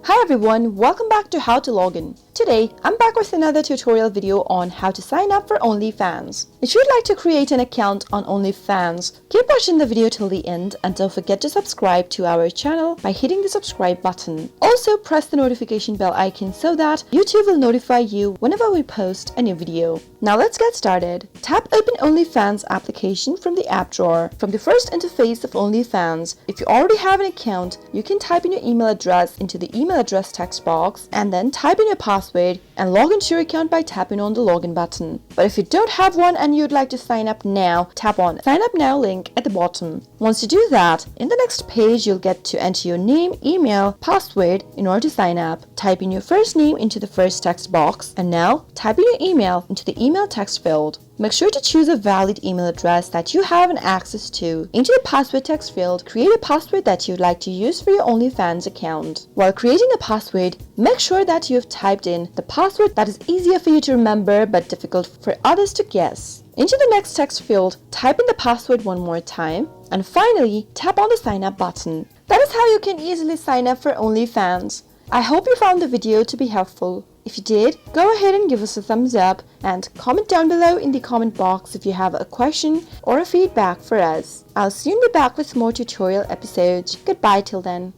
Hi everyone, welcome back to How to Login. Today, I'm back with another tutorial video on how to sign up for OnlyFans. If you'd like to create an account on OnlyFans, keep watching the video till the end and don't forget to subscribe to our channel by hitting the subscribe button. Also, press the notification bell icon so that YouTube will notify you whenever we post a new video. Now let's get started. Tap Open OnlyFans application from the app drawer. From the first interface of OnlyFans, if you already have an account, you can type in your email address into the email address text box and then type in your password and log into your account by tapping on the login button. But if you don't have one and you'd like to sign up now, tap on Sign Up Now link at the bottom. Once you do that, in the next page you'll get to enter your name, email, password in order to sign up. Type in your first name into the first text box and now type in your email into the email text field. Make sure to choose a valid email address that you have access to. Into the password text field, create a password that you'd like to use for your OnlyFans account. While creating a password, make sure that you have typed in the password that is easier for you to remember but difficult for others to guess. Into the next text field, type in the password one more time, and finally, tap on the sign up button. That is how you can easily sign up for OnlyFans. I hope you found the video to be helpful. If you did, go ahead and give us a thumbs up and comment down below in the comment box if you have a question or a feedback for us. I'll soon be back with more tutorial episodes. Goodbye till then.